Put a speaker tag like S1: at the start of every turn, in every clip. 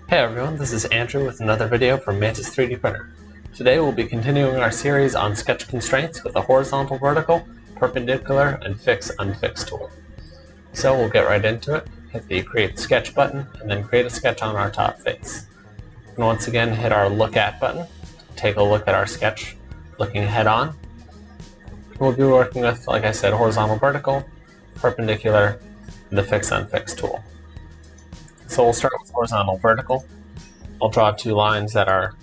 S1: Hey everyone, this is Andrew with another video from Mantis 3D Printer. Today we'll be continuing our series on sketch constraints with the horizontal, vertical, perpendicular, and fix unfix tool. So we'll get right into it. Hit the create sketch button and then create a sketch on our top face. And once again hit our look at button. Take a look at our sketch looking head on. We'll be working with, like I said, horizontal, vertical, perpendicular, and the fix unfix tool. So we'll start with horizontal, vertical. I'll draw two lines that are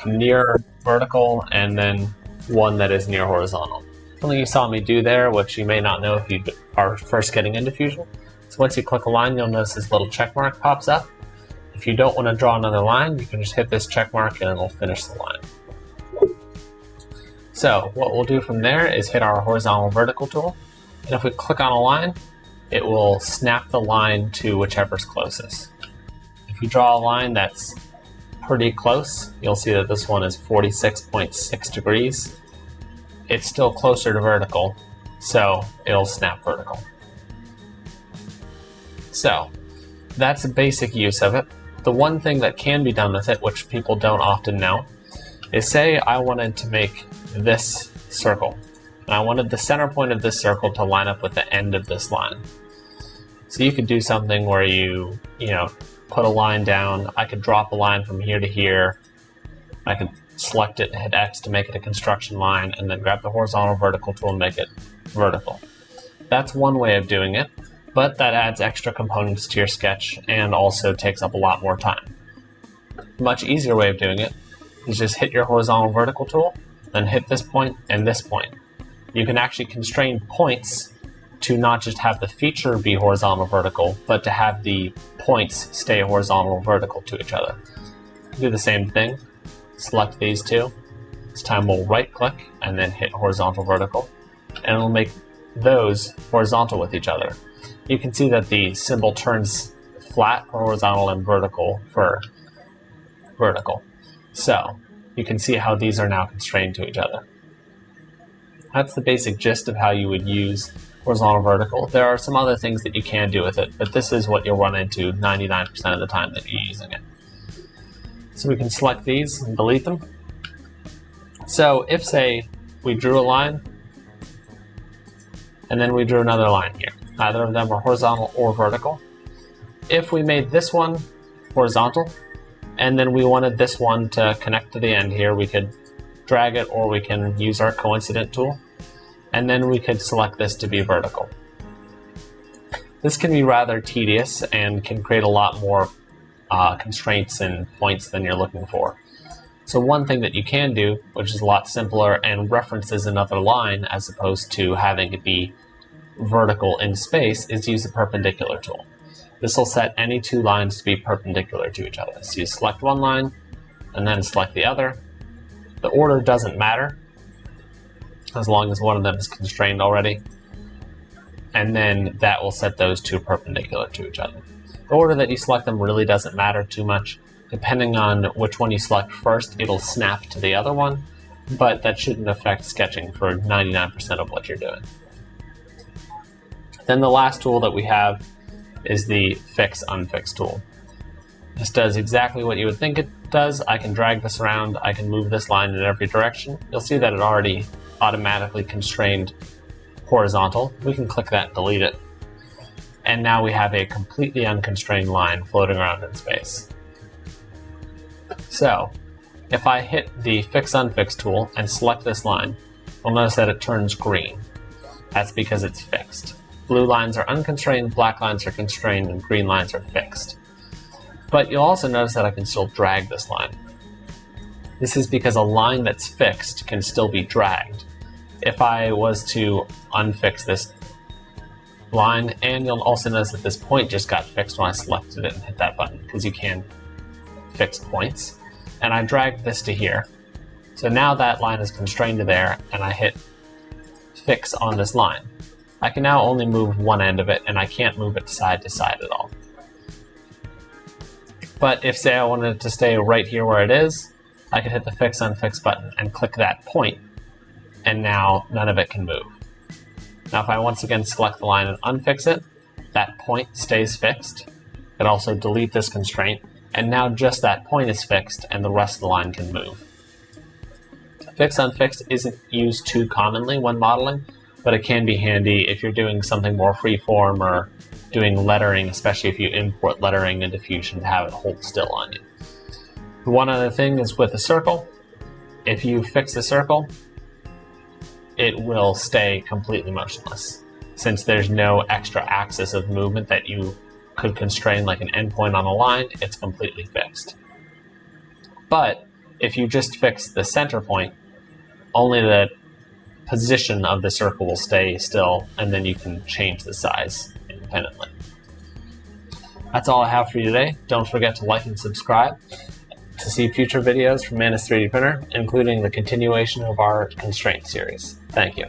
S1: near vertical and then one that is near horizontal. Something you saw me do there, which you may not know if you are first getting into Fusion. So once you click a line, you'll notice this little check mark pops up. If you don't want to draw another line, you can just hit this check mark and it'll finish the line. So what we'll do from there is hit our horizontal, vertical tool. And if we click on a line, it will snap the line to whichever's closest. If you draw a line that's pretty close, you'll see that this one is 46.6 degrees. It's still closer to vertical, so it'll snap vertical. So that's the basic use of it. The one thing that can be done with it, which people don't often know, is say I wanted to make this circle. And I wanted the center point of this circle to line up with the end of this line. So you could do something where you put a line down. I could drop a line from here to here. I could select it and hit X to make it a construction line, and then grab the horizontal, vertical tool and make it vertical. That's one way of doing it, but that adds extra components to your sketch and also takes up a lot more time. A much easier way of doing it is just hit your horizontal, vertical tool, then hit this point and this point. You can actually constrain points to not just have the feature be horizontal, vertical, but to have the points stay horizontal, vertical to each other. Do the same thing. Select these two. This time we'll right click and then hit horizontal, vertical, and it'll make those horizontal with each other. You can see that the symbol turns flat for horizontal and vertical for vertical. So you can see how these are now constrained to each other. That's the basic gist of how you would use horizontal, vertical. There are some other things that you can do with it, but this is what you'll run into 99% of the time that you're using it. So we can select these and delete them. So if, say, we drew a line, and then we drew another line here. Neither of them are horizontal or vertical. If we made this one horizontal, and then we wanted this one to connect to the end here, we could drag it, or we can use our coincident tool. And then we could select this to be vertical. This can be rather tedious and can create a lot more constraints and points than you're looking for. So one thing that you can do, which is a lot simpler and references another line as opposed to having it be vertical in space, is use the perpendicular tool. This will set any two lines to be perpendicular to each other. So you select one line and then select the other. The order doesn't matter, as long as one of them is constrained already, and then that will set those two perpendicular to each other. The order that you select them really doesn't matter too much. Depending on which one you select first, it'll snap to the other one, but that shouldn't affect sketching for 99% of what you're doing. Then the last tool that we have is the fix unfix tool. This does exactly what you would think it does. I can drag this around, I can move this line in every direction. You'll see that it already automatically constrained horizontal. We can click that and delete it. And now we have a completely unconstrained line floating around in space. So if I hit the fix unfix tool and select this line, you'll notice that it turns green. That's because it's fixed. Blue lines are unconstrained, black lines are constrained, and green lines are fixed. But you'll also notice that I can still drag this line. This is because a line that's fixed can still be dragged. If I was to unfix this line, and you'll also notice that this point just got fixed when I selected it and hit that button, because you can fix points, and I dragged this to here. So now that line is constrained to there, and I hit fix on this line. I can now only move one end of it, and I can't move it side to side at all. But if, say, I wanted it to stay right here where it is, I could hit the fix unfix button and click that point, and now none of it can move. Now if I once again select the line and unfix it, that point stays fixed. I could also delete this constraint and now just that point is fixed and the rest of the line can move. Fix Unfix isn't used too commonly when modeling, but it can be handy if you're doing something more freeform or doing lettering, especially if you import lettering into Fusion to have it hold still on you. One other thing is with a circle, if you fix a circle, it will stay completely motionless. Since there's no extra axis of movement that you could constrain like an endpoint on a line, it's completely fixed. But if you just fix the center point, only the position of the circle will stay still, and then you can change the size independently. That's all I have for you today. Don't forget to like and subscribe to see future videos from Manus 3D Printer, including the continuation of our constraint series. Thank you.